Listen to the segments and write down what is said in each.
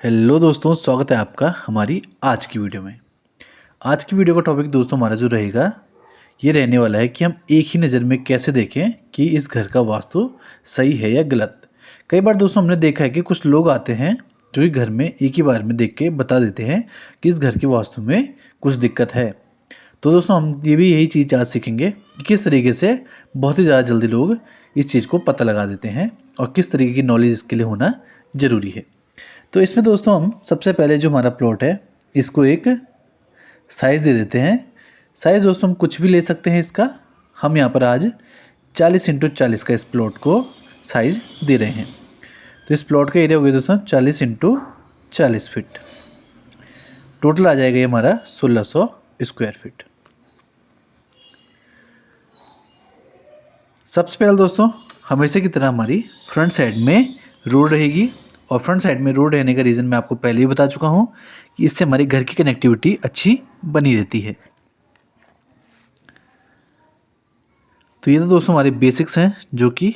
Hello दोस्तों, स्वागत है आपका हमारी आज की वीडियो में। आज की वीडियो का टॉपिक दोस्तों हमारा जो रहेगा ये रहने वाला है कि हम एक ही नज़र में कैसे देखें कि इस घर का वास्तु सही है या गलत। कई बार दोस्तों हमने देखा है कि कुछ लोग आते हैं जो कि घर में एक ही बार में देख के बता देते हैं कि इस घर की वास्तु में कुछ दिक्कत है। तो दोस्तों हम ये भी यही चीज़ आज सीखेंगे कि किस तरीके से बहुत ही ज़्यादा जल्दी लोग इस चीज़ को पता लगा देते हैं और किस तरीके की नॉलेज इसके लिए होना ज़रूरी है। तो इसमें दोस्तों हम सबसे पहले जो हमारा प्लॉट है इसको एक साइज़ दे देते हैं। साइज़ दोस्तों हम कुछ भी ले सकते हैं इसका। हम यहाँ पर आज 40x40 का इस प्लॉट को साइज़ दे रहे हैं। तो इस प्लॉट का एरिया हो गया दोस्तों 40x40 फीट। टोटल आ जाएगा ये हमारा 1600 स्क्वायर फीट। सबसे पहले दोस्तों हमेशा की तरह हमारी फ्रंट साइड में रोड रहेगी और फ्रंट साइड में रोड रहने का रीज़न मैं आपको पहले ही बता चुका हूँ कि इससे हमारी घर की कनेक्टिविटी अच्छी बनी रहती है। तो ये तो दोस्तों हमारे बेसिक्स हैं जो कि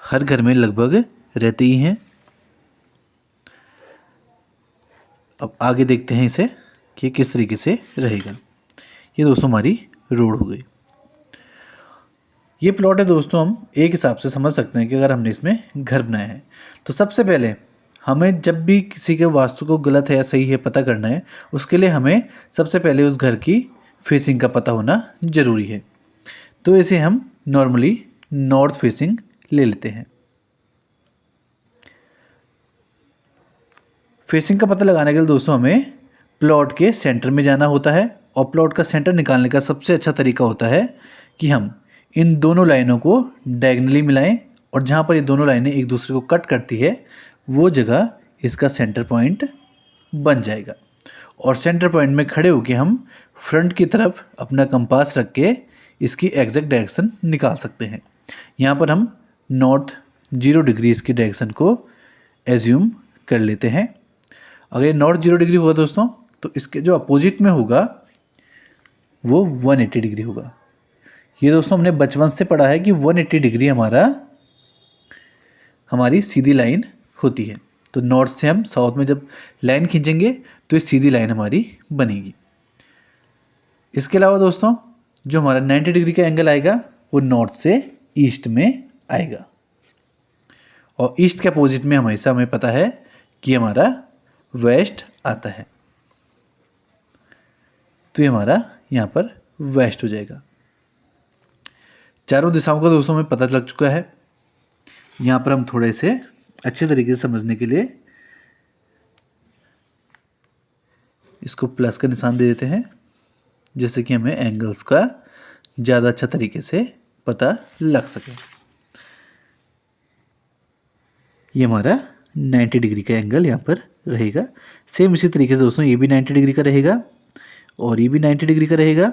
हर घर में लगभग रहते ही हैं। अब आगे देखते हैं इसे कि किस तरीके से रहेगा। ये दोस्तों हमारी रोड हो गई। ये प्लॉट है दोस्तों, हम एक हिसाब से समझ सकते हैं कि अगर हमने इसमें घर बनाया है तो सबसे पहले हमें जब भी किसी के वास्तु को गलत है या सही है पता करना है, उसके लिए हमें सबसे पहले उस घर की फेसिंग का पता होना ज़रूरी है। तो इसे हम नॉर्मली नॉर्थ फेसिंग ले लेते हैं। फेसिंग का पता लगाने के लिए दोस्तों हमें प्लॉट के सेंटर में जाना होता है और प्लॉट का सेंटर निकालने का सबसे अच्छा तरीका होता है कि हम इन दोनों लाइनों को डायगनली मिलाएं और जहाँ पर ये दोनों लाइनें एक दूसरे को कट करती है वो जगह इसका सेंटर पॉइंट बन जाएगा। और सेंटर पॉइंट में खड़े होकर हम फ्रंट की तरफ अपना कंपास रख के इसकी एग्जैक्ट डायरेक्शन निकाल सकते हैं। यहाँ पर हम नॉर्थ 0 डिग्री इसकी डायरेक्शन को एज्यूम कर लेते हैं। अगर ये नॉर्थ 0 डिग्री होगा दोस्तों तो इसके जो अपोजिट में होगा वो 180 डिग्री होगा। ये दोस्तों हमने बचपन से पढ़ा है कि 180 डिग्री हमारी सीधी लाइन होती है। तो नॉर्थ से हम साउथ में जब लाइन खींचेंगे तो ये सीधी लाइन हमारी बनेगी। इसके अलावा दोस्तों जो हमारा 90 डिग्री का एंगल आएगा वो नॉर्थ से ईस्ट में आएगा और ईस्ट के अपोजिट में हमेशा हमें पता है कि हमारा वेस्ट आता है। तो ये हमारा यहाँ पर वेस्ट हो जाएगा। चारों दिशाओं का दोस्तों हमें पता लग चुका है। यहाँ पर हम थोड़े से अच्छे तरीके से समझने के लिए इसको प्लस का निशान दे देते हैं जिससे कि हमें एंगल्स का ज़्यादा अच्छा तरीके से पता लग सके। ये हमारा 90 डिग्री का एंगल यहाँ पर रहेगा। सेम इसी तरीके से दोस्तों ये भी 90 डिग्री का रहेगा और ये भी 90 डिग्री का रहेगा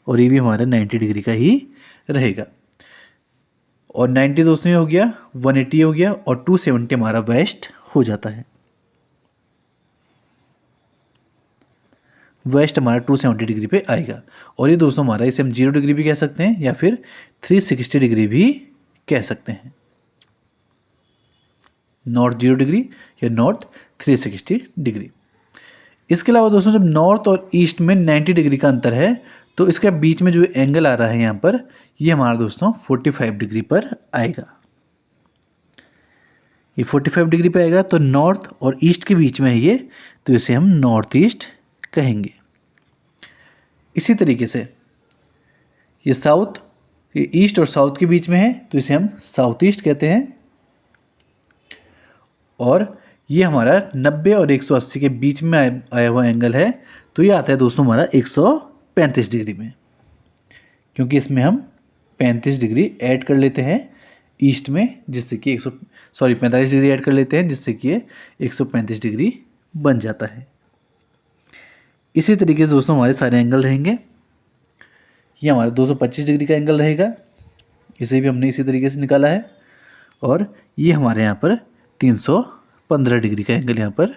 और ये भी हमारा 90 डिग्री का ही रहेगा। और 90 दोस्तों ये हो गया, 180 हो गया और 270 हमारा वेस्ट हो जाता है। वेस्ट हमारा 270 डिग्री पे आएगा और ये दोस्तों हमारा इसे हम 0 डिग्री भी कह सकते हैं या फिर 360 डिग्री भी कह सकते हैं। नॉर्थ 0 डिग्री या नॉर्थ 360 डिग्री। इसके अलावा दोस्तों जब नॉर्थ और ईस्ट में 90 डिग्री का अंतर है तो इसके बीच में जो एंगल आ रहा है यहाँ पर ये हमारा दोस्तों 45 डिग्री पर आएगा। ये 45 डिग्री पे आएगा तो नॉर्थ और ईस्ट के बीच में है ये, तो इसे हम नॉर्थ ईस्ट कहेंगे। इसी तरीके से ये साउथ, ये ईस्ट और साउथ के बीच में है तो इसे हम साउथ ईस्ट कहते हैं। और ये हमारा 90 और 180 के बीच में आया हुआ एंगल है तो ये आता है दोस्तों हमारा 135 डिग्री में, क्योंकि इसमें हम 35 डिग्री ऐड कर लेते हैं ईस्ट में जिससे कि 45 डिग्री ऐड कर लेते हैं जिससे कि ये 135 डिग्री बन जाता है। इसी तरीके से दोस्तों हमारे सारे एंगल रहेंगे। ये हमारा 225 डिग्री का एंगल रहेगा, इसे भी हमने इसी तरीके से निकाला है। और ये हमारे यहाँ पर 315 डिग्री का एंगल यहाँ पर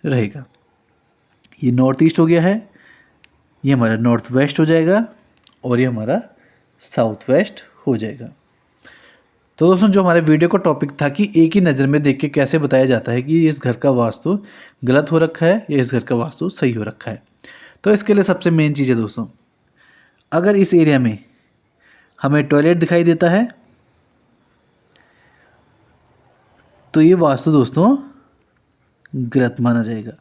रहेगा। ये नॉर्थ ईस्ट हो गया है, ये हमारा नॉर्थ वेस्ट हो जाएगा और ये हमारा साउथ वेस्ट हो जाएगा। तो दोस्तों जो हमारे वीडियो का टॉपिक था कि एक ही नज़र में देख के कैसे बताया जाता है कि इस घर का वास्तु गलत हो रखा है या इस घर का वास्तु सही हो रखा है। तो इसके लिए सबसे मेन चीज़ है दोस्तों, अगर इस एरिया में हमें टॉयलेट दिखाई देता है तो ये वास्तु दोस्तों गलत माना जाएगा।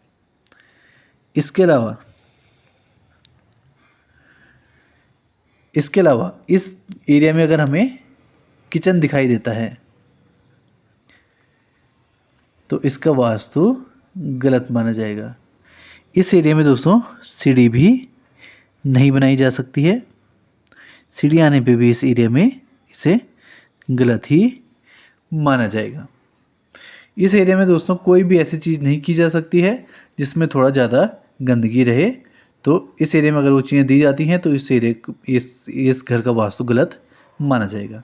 इसके अलावा इस एरिया में अगर हमें किचन दिखाई देता है तो इसका वास्तु गलत माना जाएगा। इस एरिया में दोस्तों सीढ़ी भी नहीं बनाई जा सकती है, सीढ़ी आने पे भी इस एरिया में इसे गलत ही माना जाएगा। इस एरिया में दोस्तों कोई भी ऐसी चीज़ नहीं की जा सकती है जिसमें थोड़ा ज़्यादा गंदगी रहे, तो इस एरिया में अगर वो चीज़ें दी जाती हैं तो इस घर का वास्तु गलत माना जाएगा।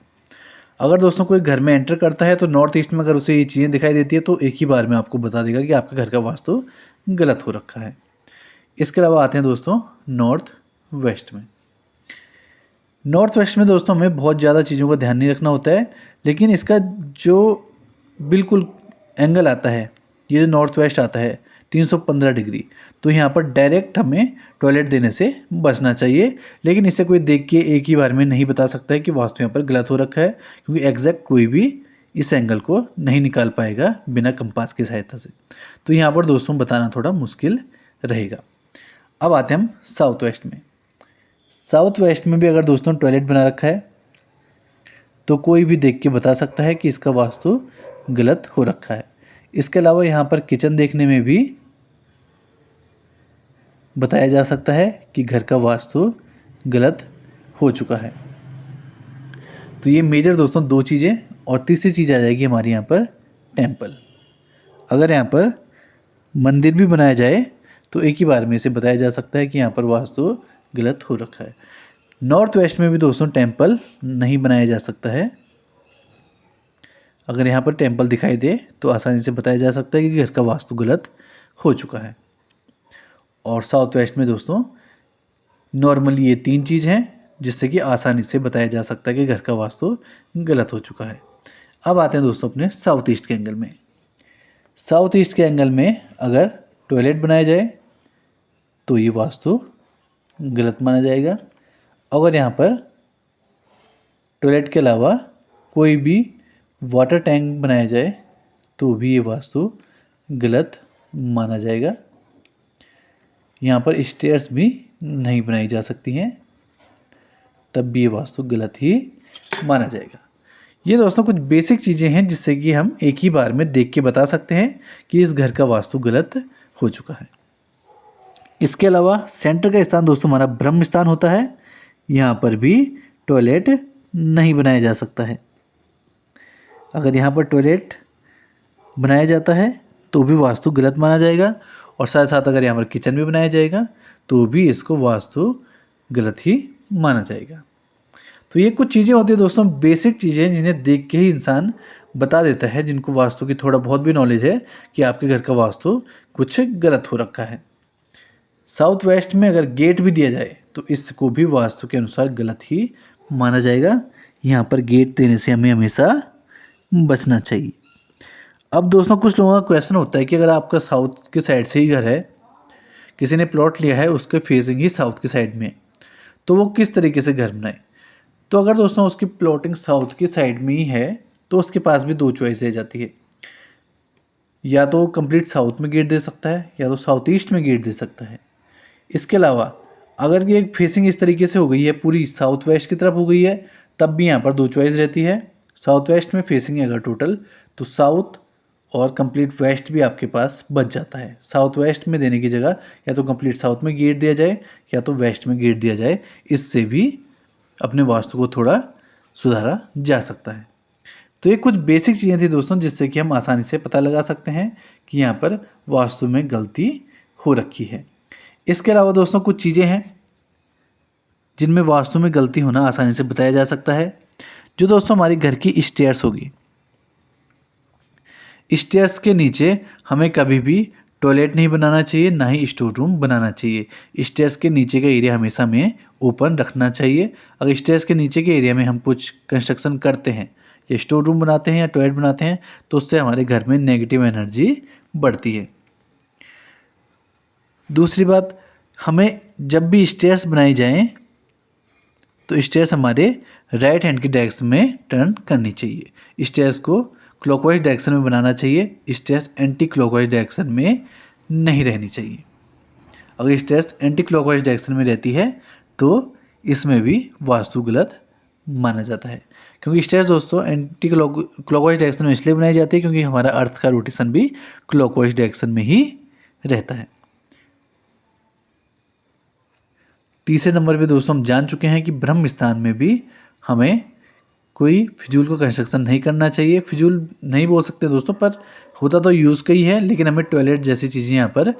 अगर दोस्तों कोई घर में एंटर करता है तो नॉर्थ ईस्ट में अगर उसे ये चीज़ें दिखाई देती है तो एक ही बार में आपको बता देगा कि आपके घर का वास्तु गलत हो रखा है। इसके अलावा आते हैं दोस्तों नॉर्थ वेस्ट में। नॉर्थ वेस्ट में दोस्तों हमें बहुत ज़्यादा चीज़ों का ध्यान नहीं रखना होता है, लेकिन इसका जो बिल्कुल एंगल आता है, ये जो नॉर्थ वेस्ट आता है 315 डिग्री, तो यहाँ पर डायरेक्ट हमें टॉयलेट देने से बचना चाहिए। लेकिन इसे कोई देख के एक ही बार में नहीं बता सकता है कि वास्तु यहाँ पर गलत हो रखा है, क्योंकि एग्जैक्ट कोई भी इस एंगल को नहीं निकाल पाएगा बिना कंपास की सहायता से। तो यहाँ पर दोस्तों बताना थोड़ा मुश्किल रहेगा। अब आते हैं हम साउथ वेस्ट में। साउथ वेस्ट में भी अगर दोस्तों टॉयलेट बना रखा है तो कोई भी देख के बता सकता है कि इसका वास्तु गलत हो रखा है। इसके अलावा यहाँ पर किचन देखने में भी बताया जा सकता है कि घर का वास्तु गलत हो चुका है। तो ये मेजर दोस्तों दो चीज़ें, और तीसरी चीज़ आ जाएगी हमारे यहाँ पर टेंपल। अगर यहाँ पर मंदिर भी बनाया जाए तो एक ही बार में इसे बताया जा सकता है कि यहाँ पर वास्तु गलत हो रखा है। नॉर्थ वेस्ट में भी दोस्तों टेंपल नहीं बनाया जा सकता है। अगर यहाँ पर टेंपल दिखाई दे तो आसानी से बताया जा सकता है कि घर का वास्तु गलत हो चुका है। और साउथ वेस्ट में दोस्तों नॉर्मली ये तीन चीज़ हैं जिससे कि आसानी से बताया जा सकता है कि घर का वास्तु गलत हो चुका है। अब आते हैं दोस्तों अपने साउथ ईस्ट के एंगल में। साउथ ईस्ट के एंगल में अगर टॉयलेट बनाया जाए तो ये वास्तु गलत माना जाएगा। अगर यहाँ पर टॉयलेट के अलावा कोई भी वाटर टैंक बनाया जाए तो भी ये वास्तु गलत माना जाएगा। यहाँ पर स्टेयर्स भी नहीं बनाई जा सकती हैं, तब भी ये वास्तु गलत ही माना जाएगा। ये दोस्तों कुछ बेसिक चीज़ें हैं जिससे कि हम एक ही बार में देख के बता सकते हैं कि इस घर का वास्तु गलत हो चुका है। इसके अलावा सेंटर का स्थान दोस्तों हमारा ब्रह्म स्थान होता है। यहाँ पर भी टॉयलेट नहीं बनाया जा सकता है। अगर यहाँ पर टॉयलेट बनाया जाता है तो भी वास्तु गलत माना जाएगा, और साथ साथ अगर यहाँ पर किचन भी बनाया जाएगा तो भी इसको वास्तु गलत ही माना जाएगा। तो ये कुछ चीज़ें होती हैं दोस्तों, बेसिक चीज़ें जिन्हें देख के ही इंसान बता देता है, जिनको वास्तु की थोड़ा बहुत भी नॉलेज है, कि आपके घर का वास्तु कुछ गलत हो रखा है। साउथ वेस्ट में अगर गेट भी दिया जाए तो इसको भी वास्तु के अनुसार गलत ही माना जाएगा। यहाँ पर गेट देने से हमें हमेशा बचना चाहिए। अब दोस्तों कुछ लोगों का क्वेश्चन होता है कि अगर आपका साउथ के साइड से ही घर है, किसी ने प्लॉट लिया है उसके फेसिंग ही साउथ के साइड में, तो वो किस तरीके से घर बनाए। तो अगर दोस्तों उसकी प्लॉटिंग साउथ की साइड में ही है तो उसके पास भी दो चॉइस रह जाती है, या तो कंप्लीट साउथ में गेट दे सकता है या तो साउथ ईस्ट में गेट दे सकता है। इसके अलावा अगर ये फेसिंग इस तरीके से हो गई है, पूरी साउथ वेस्ट की तरफ हो गई है, तब भी यहाँ पर दो चॉइस रहती है। साउथ वेस्ट में फेसिंग है अगर टोटल, तो साउथ और कंप्लीट वेस्ट भी आपके पास बच जाता है। साउथ वेस्ट में देने की जगह या तो कंप्लीट साउथ में गेट दिया जाए या तो वेस्ट में गेट दिया जाए, इससे भी अपने वास्तु को थोड़ा सुधारा जा सकता है। तो ये कुछ बेसिक चीज़ें थी दोस्तों जिससे कि हम आसानी से पता लगा सकते हैं कि यहाँ पर वास्तु में गलती हो रखी है। इसके अलावा दोस्तों कुछ चीज़ें हैं जिनमें वास्तु में गलती होना आसानी से बताया जा सकता है। जो दोस्तों हमारी घर की स्टेयर्स होगी, स्टेयर्स के नीचे हमें कभी भी टॉयलेट नहीं बनाना चाहिए, ना ही स्टोर रूम बनाना चाहिए। स्टेयर्स के नीचे का एरिया हमेशा हमें ओपन रखना चाहिए। अगर स्टेयर्स के नीचे के एरिया में हम कुछ कंस्ट्रक्शन करते हैं या स्टोर रूम बनाते हैं या टॉयलेट बनाते हैं तो उससे हमारे घर में नेगेटिव एनर्जी बढ़ती है। दूसरी बात, हमें जब भी स्टेयर्स बनाई जाएं तो स्टेयर्स हमारे राइट हैंड की डायरेक्शन में टर्न करनी चाहिए। स्टेयर्स को क्लॉकवाइज डायरेक्शन में बनाना चाहिए, स्टेयर्स एंटी क्लॉकवाइज डायरेक्शन में नहीं रहनी चाहिए। अगर स्टेयर्स एंटी क्लॉकवाइज डायरेक्शन में रहती है तो इसमें भी वास्तु गलत माना जाता है, क्योंकि स्टेयर्स दोस्तों एंटी क्लॉकवाइज डायरेक्शन में इसलिए बनाई जाती है क्योंकि हमारा अर्थ का रोटेशन भी क्लॉकवाइज डायरेक्शन में ही रहता है। तीसरे नंबर पे दोस्तों हम जान चुके हैं कि ब्रह्म स्थान में भी हमें कोई फिजूल को कंस्ट्रक्शन नहीं करना चाहिए। फिजूल नहीं बोल सकते दोस्तों, पर होता तो यूज़ का ही है, लेकिन हमें टॉयलेट जैसी चीज़ें यहाँ पर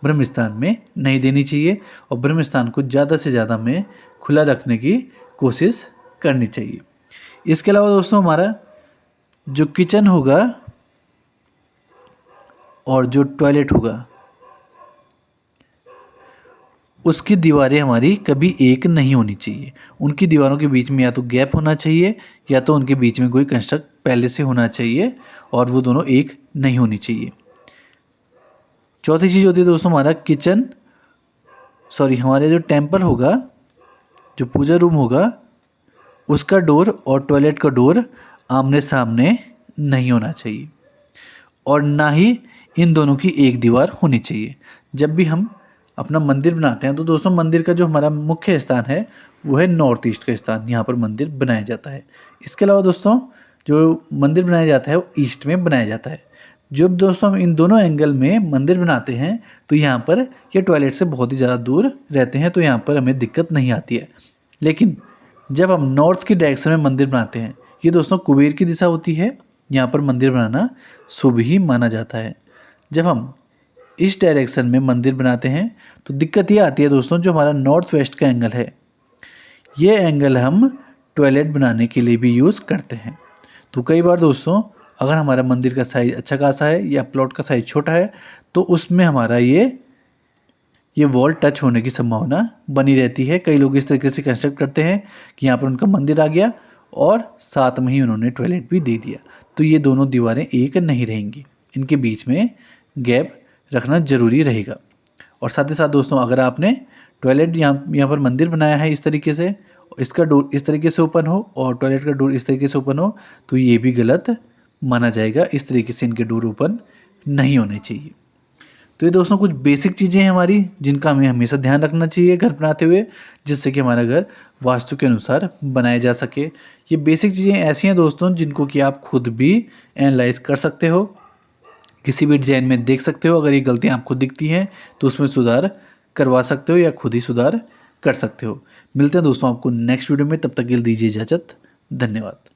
ब्रह्म स्थान में नहीं देनी चाहिए और ब्रह्म स्थान को ज़्यादा से ज़्यादा हमें खुला रखने की कोशिश करनी चाहिए। इसके अलावा दोस्तों हमारा जो किचन होगा और जो टॉयलेट होगा उसकी दीवारें हमारी कभी एक नहीं होनी चाहिए। उनकी दीवारों के बीच में या तो गैप होना चाहिए या तो उनके बीच में कोई कंस्ट्रक्ट पहले से होना चाहिए और वो दोनों एक नहीं होनी चाहिए। चौथी चीज़ होती है दोस्तों हमारा हमारे जो टेम्पल होगा, जो पूजा रूम होगा, उसका डोर और टॉयलेट का डोर आमने सामने नहीं होना चाहिए और ना ही इन दोनों की एक दीवार होनी चाहिए। जब भी हम अपना मंदिर बनाते हैं तो दोस्तों मंदिर का जो हमारा मुख्य स्थान है वो है नॉर्थ ईस्ट का स्थान, यहाँ पर मंदिर बनाया जाता है। इसके अलावा दोस्तों जो मंदिर बनाया जाता है वो ईस्ट में बनाया जाता है। जब दोस्तों हम इन दोनों एंगल में मंदिर बनाते हैं तो यहाँ पर ये टॉयलेट से बहुत ही ज़्यादा दूर रहते हैं तो यहाँ पर हमें दिक्कत नहीं आती है। लेकिन जब हम नॉर्थ की डायरेक्शन में मंदिर बनाते हैं, ये दोस्तों कुबेर की दिशा होती है, यहाँ पर मंदिर बनाना शुभ ही माना जाता है। जब हम इस डायरेक्शन में मंदिर बनाते हैं तो दिक्कत ये आती है दोस्तों, जो हमारा नॉर्थ वेस्ट का एंगल है, ये एंगल हम टॉयलेट बनाने के लिए भी यूज़ करते हैं। तो कई बार दोस्तों अगर हमारा मंदिर का साइज़ अच्छा खासा है या प्लॉट का साइज़ छोटा है तो उसमें हमारा ये वॉल टच होने की संभावना बनी रहती है। कई लोग इस तरीके से कंस्ट्रक्ट करते हैं कि यहाँ पर उनका मंदिर आ गया और साथ में ही उन्होंने टॉयलेट भी दे दिया, तो ये दोनों दीवारें एक नहीं रहेंगी, इनके बीच में गैप रखना ज़रूरी रहेगा। और साथ ही साथ दोस्तों अगर आपने टॉयलेट यहाँ पर मंदिर बनाया है इस तरीके से, इसका डोर इस तरीके से ओपन हो और टॉयलेट का डोर इस तरीके से ओपन हो तो ये भी गलत माना जाएगा। इस तरीके से इनके डोर ओपन नहीं होने चाहिए। तो ये दोस्तों कुछ बेसिक चीज़ें हैं हमारी जिनका हमें हमेशा ध्यान रखना चाहिए घर बनाते हुए, जिससे कि हमारा घर वास्तु के अनुसार बनाया जा सके। ये बेसिक चीज़ें ऐसी हैं दोस्तों जिनको कि आप खुद भी एनालाइज कर सकते हो, किसी भी डिजाइन में देख सकते हो। अगर ये गलतियाँ आपको दिखती हैं तो उसमें सुधार करवा सकते हो या खुद ही सुधार कर सकते हो। मिलते हैं दोस्तों आपको नेक्स्ट वीडियो में, तब तक के लिए दीजिए इजाज़त। धन्यवाद।